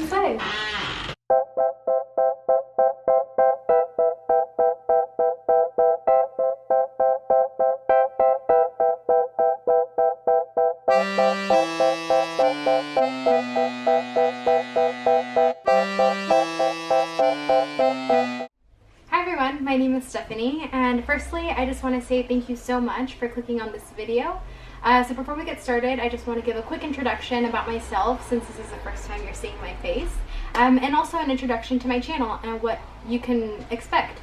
inside. Hi everyone, my name is Stephanie, and firstly I just want to say thank you so much for clicking on this video. So before we get started, I just want to give a quick introduction about myself, since this is the first time you're seeing my face, and also an introduction to my channel and what you can expect.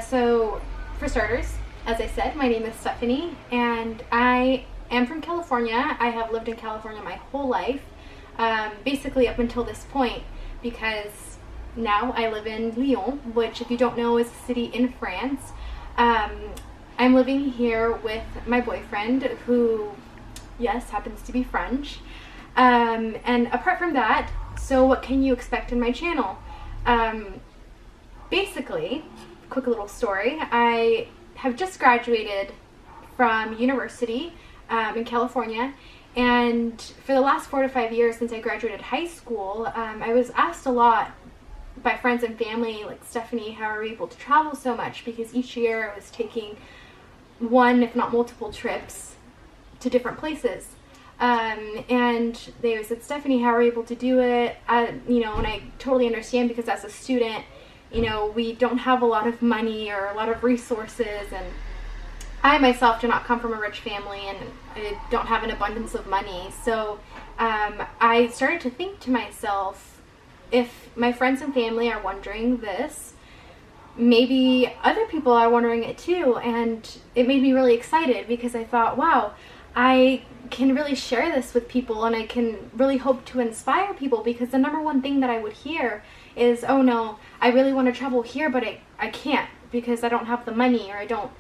So for starters, as I said, my name is Stephanie and I am from California. I have lived in California my whole life, basically up until this point, because now I live in Lyon, which, if you don't know, is a city in France. I'm living here with my boyfriend, who, yes, happens to be French. And apart from that, so what can you expect in my channel? Basically, quick little story, I have just graduated from university in California, and for the last 4 to 5 years since I graduated high school, I was asked a lot by friends and family, like, Stephanie, how are you able to travel so much? Because each year I was taking one, if not multiple, trips to different places. And they said, Stephanie, how are you able to do it? And I totally understand, because as a student, we don't have a lot of money or a lot of resources, and I myself do not come from a rich family, and I don't have an abundance of money. So I started to think to myself, if my friends and family are wondering this, maybe other people are wondering it too. And it made me really excited, because I thought, wow, I can really share this with people, and I can really hope to inspire people, because the number one thing that I would hear is, oh no, I really want to travel here, but I can't, because I don't have the money, or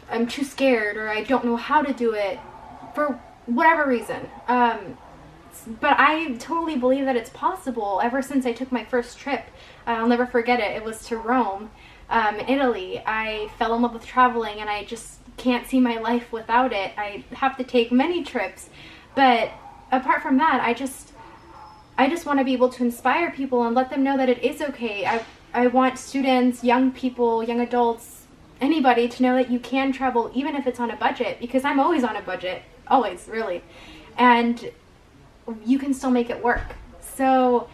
I'm too scared, or I don't know how to do it, for whatever reason. But I totally believe that it's possible. Ever since I took my first trip, I'll never forget it. It was to Rome, Italy. I fell in love with traveling, and I just can't see my life without it. I have to take many trips, but apart from that, I just want to be able to inspire people and let them know that it is okay. I want students, young people, young adults, anybody to know that you can travel, even if it's on a budget, because I'm always on a budget, always, really, and you can still make it work. So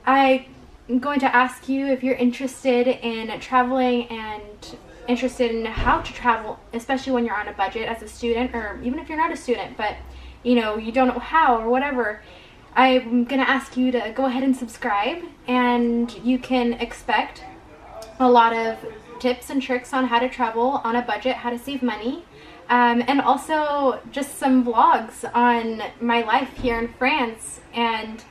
I'm going to ask you if you're interested in traveling and interested in how to travel, especially when you're on a budget as a student, or even if you're not a student, but you don't know how or whatever. I'm going to ask you to go ahead and subscribe, and you can expect a lot of tips and tricks on how to travel on a budget, how to save money, and also just some vlogs on my life here in France, and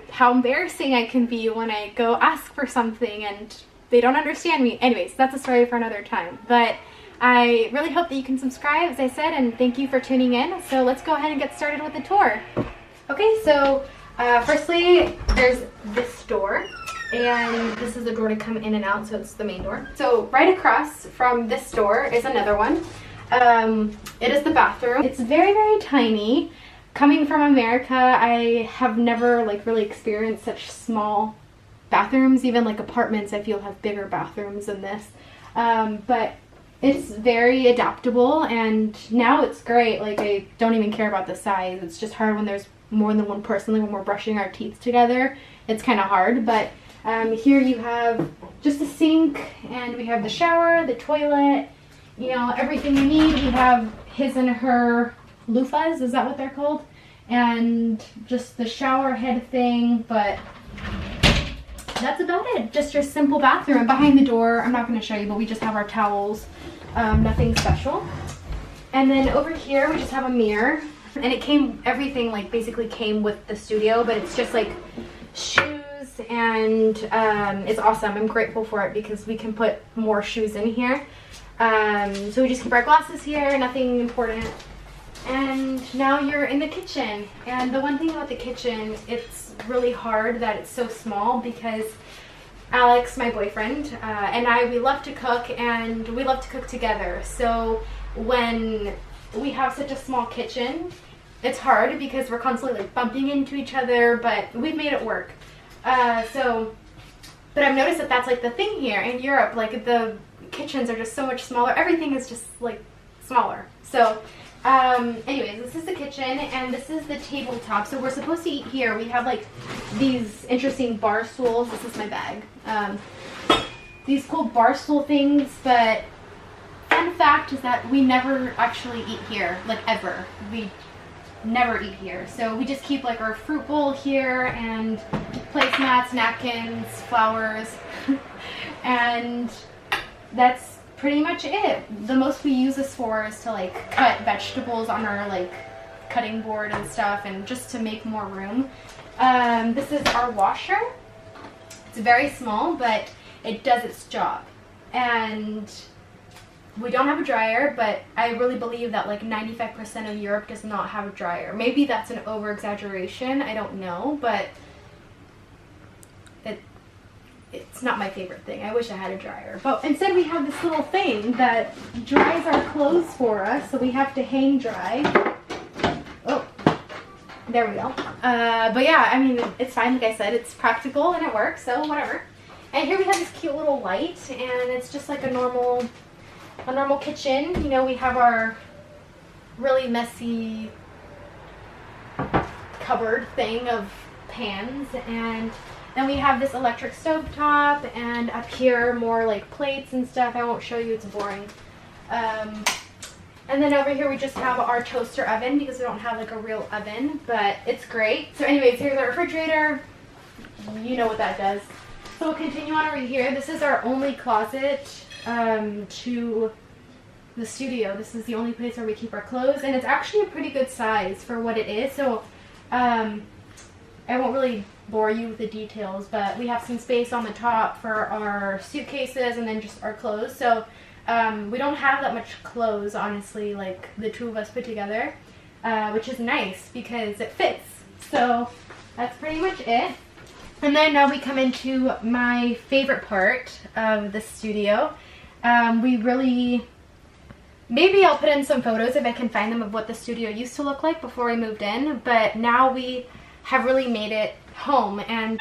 how embarrassing I can be when I go ask for something and they don't understand me. Anyways, that's a story for another time. But I really hope that you can subscribe, as I said, and thank you for tuning in. So let's go ahead and get started with the tour. Okay, so firstly, there's this door, and this is the door to come in and out, so it's the main door. So right across from this door is another one. It is the bathroom. It's very, very tiny. Coming from America, I have never really experienced such small bathrooms. Even apartments, I feel, have bigger bathrooms than this. But it's very adaptable, and now it's great. I don't even care about the size. It's just hard when there's more than one person. When we're brushing our teeth together, it's kind of hard. But here you have just a sink, and we have the shower, the toilet, everything you need. We have his and her loofahs, is that what they're called? And just the shower head thing, but that's about it. Just your simple bathroom. Behind the door, I'm not going to show you, but we just have our towels, nothing special. And then over here we just have a mirror, and it came, everything basically came with the studio, but it's just shoes, and it's awesome. I'm grateful for it, because we can put more shoes in here. So we just keep our glasses here, nothing important. And now you're in the kitchen. And the one thing about the kitchen, it's really hard that it's so small, because Alex, my boyfriend, and we love to cook, and we love to cook together. So when we have such a small kitchen, it's hard because we're constantly like bumping into each other, but we've made it work. But I've noticed that that's like the thing here in Europe. Like the kitchens are just so much smaller. Everything is just like smaller. So anyways, this is the kitchen and this is the tabletop. So we're supposed to eat here. We have like these interesting bar stools. This is my bag. These cool bar stool things, but fun fact is that we never actually eat here, like ever. We never eat here. So we just keep like our fruit bowl here and placemats, napkins, flowers, and that's pretty much it. The most we use this for is to like cut vegetables on our like cutting board and stuff, and just to make more room. This is our washer. It's very small, but it does its job. And we don't have a dryer, but I really believe that like 95% of Europe does not have a dryer. Maybe that's an over-exaggeration, I don't know, but it's not my favorite thing. I wish I had a dryer. But instead we have this little thing that dries our clothes for us, so we have to hang dry. Oh, there we go. But yeah, I mean, it's fine, like I said, it's practical and it works, so whatever. And here we have this cute little light, and it's just like a normal kitchen. You know, we have our really messy cupboard thing of pans, and then we have this electric stove top, and up here more like plates and stuff. I won't show you, it's boring. And then over here we just have our toaster oven because we don't have like a real oven, but it's great. So anyways, here's our refrigerator. You know what that does. So we'll continue on over here. This is our only closet to the studio. This is the only place where we keep our clothes, and it's actually a pretty good size for what it is. So I won't really bore you with the details, but we have some space on the top for our suitcases and then just our clothes. So we don't have that much clothes, honestly, like the two of us put together, which is nice because it fits. So that's pretty much it. And then now we come into my favorite part of the studio. Maybe I'll put in some photos if I can find them of what the studio used to look like before we moved in, but now we have really made it home. And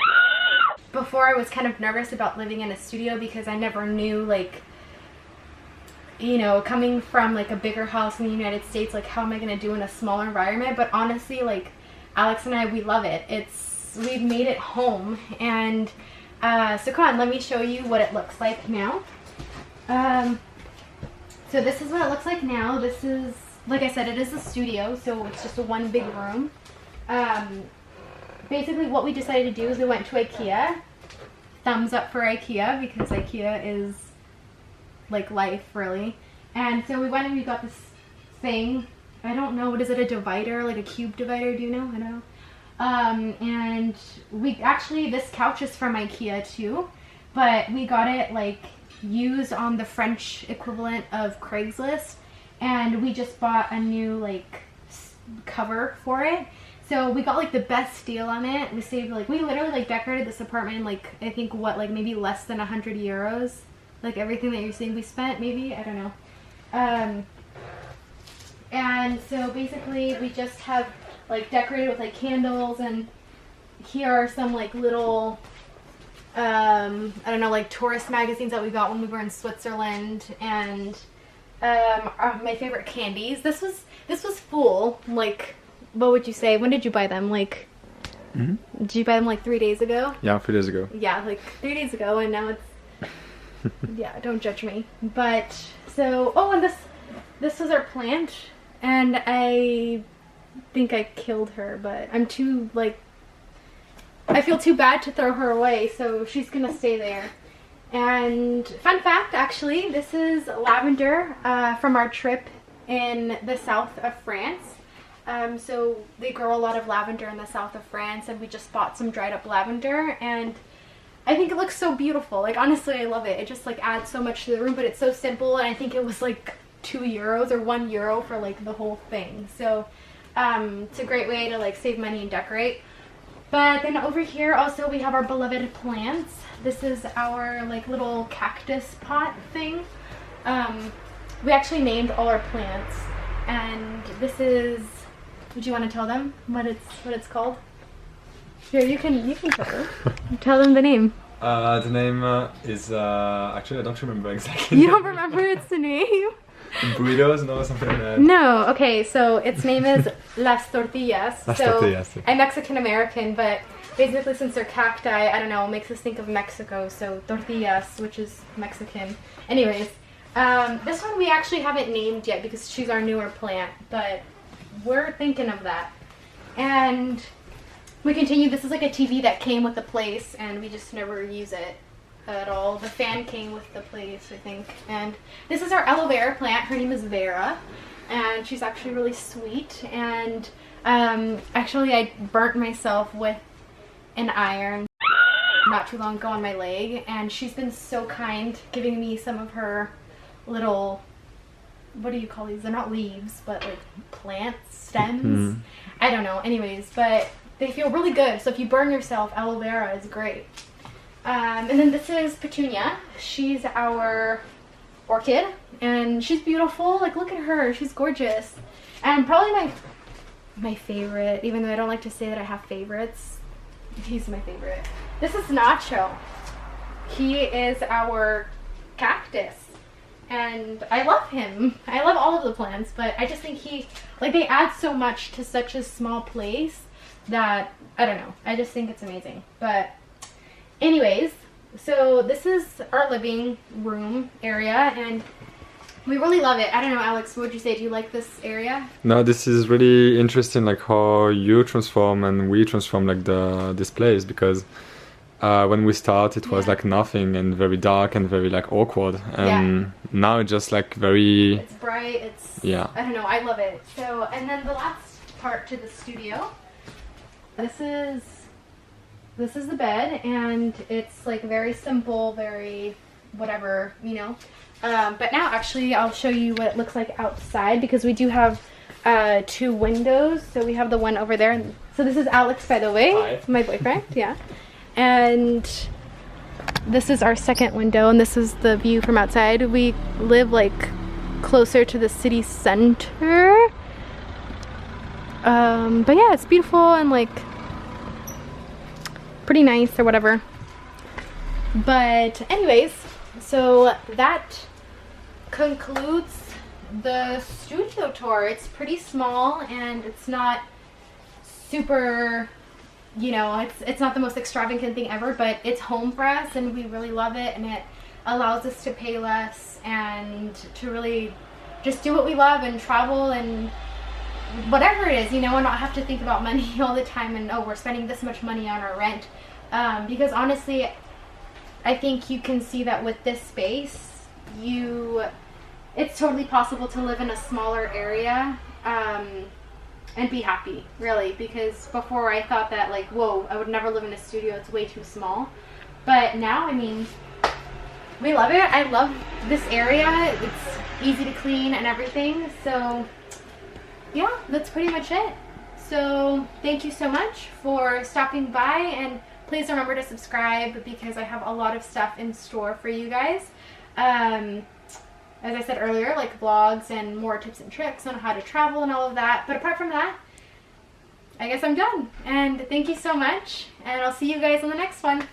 before I was kind of nervous about living in a studio because I never knew, like, you know, coming from like a bigger house in the United States, like how am I going to do in a smaller environment? But honestly, like Alex and I, we love it. We've made it home, and so come on, let me show you what it looks like now. So this is what it looks like now. This is, like I said, it is a studio, so it's just a one big room. Basically what we decided to do is we went to IKEA. Thumbs up for IKEA, because IKEA is like life, really. And so we went and we got this thing. I don't know, what is it, a divider, like a cube divider, do you know? I don't know. And we actually, this couch is from IKEA too, but we got it like used on the French equivalent of Craigslist, and we just bought a new like cover for it. So we got like the best deal on it. We saved like, we literally like decorated this apartment like, I think what, like maybe less than 100 euros. Like everything that you're seeing we spent, maybe, I don't know. And so basically we just have like decorated with like candles, and here are some like little I don't know, like tourist magazines that we got when we were in Switzerland, and my favorite candies. This was full. Like, what would you say? When did you buy them? Like, did you buy them like 3 days ago? Yeah, 3 days ago. Yeah, like 3 days ago, and now it's yeah, don't judge me. But so, oh, and this was our plant, and I think I killed her, but I'm too, like, I feel too bad to throw her away, so she's gonna stay there. And fun fact, actually, this is lavender from our trip in the south of France. So they grow a lot of lavender in the south of France, and we just bought some dried up lavender, and I think it looks so beautiful. Like, honestly, I love it. It just like adds so much to the room, but it's so simple, and I think it was like €2 or €1 for like the whole thing. So it's a great way to like save money and decorate. But then over here also we have our beloved plants. This is our like little cactus pot thing. We actually named all our plants, and this is Would you want to tell them what it's called? Here, you can tell them. Tell them the name. The name is actually I don't remember exactly. You don't remember its the name? Burritos, no, something like that. No, okay, so its name is Las Tortillas. Las so Tortillas. I'm Mexican American, but basically since they're cacti, I don't know, it makes us think of Mexico, so tortillas, which is Mexican. Anyways, this one we actually haven't named yet because she's our newer plant, but we're thinking of that. And we continue, this is like a TV that came with the place and we just never use it at all. The fan came with the place, I think. And this is our aloe vera plant. Her name is Vera, and she's actually really sweet. And actually, I burnt myself with an iron not too long ago on my leg, and she's been so kind, giving me some of her little, what do you call these? They're not leaves, but like plants, stems. I don't know. Anyways, but they feel really good. So if you burn yourself, aloe vera is great. And then this is Petunia. She's our orchid, and she's beautiful. Like, look at her. She's gorgeous. And probably my favorite, even though I don't like to say that I have favorites, he's my favorite. This is Nacho. He is our cactus, and I love him. I love all of the plants, but I just think they add so much to such a small place that, I don't know. I just think it's amazing. But anyways, so this is our living room area, and we really love it. I don't know, Alex, what would you say? Do you like this area? No, this is really interesting, like how you transform and we transform like this place, because when we start it was like nothing and very dark and very like awkward, and now it's just like very, it's bright, it's, I don't know, I love it. So, and then the last part to the studio, this is the bed, and it's like very simple, very whatever, you know. But now actually I'll show you what it looks like outside, because we do have 2 windows. So we have the one over there. So this is Alex, by the way. Hi. My boyfriend, yeah. And this is our second window, and this is the view from outside. We live like closer to the city center. But yeah, it's beautiful and like pretty nice or whatever. But anyways, so that concludes the studio tour. It's pretty small and it's not super, you know, it's not the most extravagant thing ever, but it's home for us and we really love it, and it allows us to pay less and to really just do what we love and travel and whatever it is, you know, and not have to think about money all the time and, oh, we're spending this much money on our rent. Because honestly, I think you can see that with this space, it's totally possible to live in a smaller area and be happy, really. Because before I thought that, like, whoa, I would never live in a studio, it's way too small. But now, I mean, we love it. I love this area. It's easy to clean and everything. So yeah, that's pretty much it. So thank you so much for stopping by, and please remember to subscribe because I have a lot of stuff in store for you guys. As I said earlier, like vlogs and more tips and tricks on how to travel and all of that. But apart from that, I guess I'm done. And thank you so much, and I'll see you guys on the next one.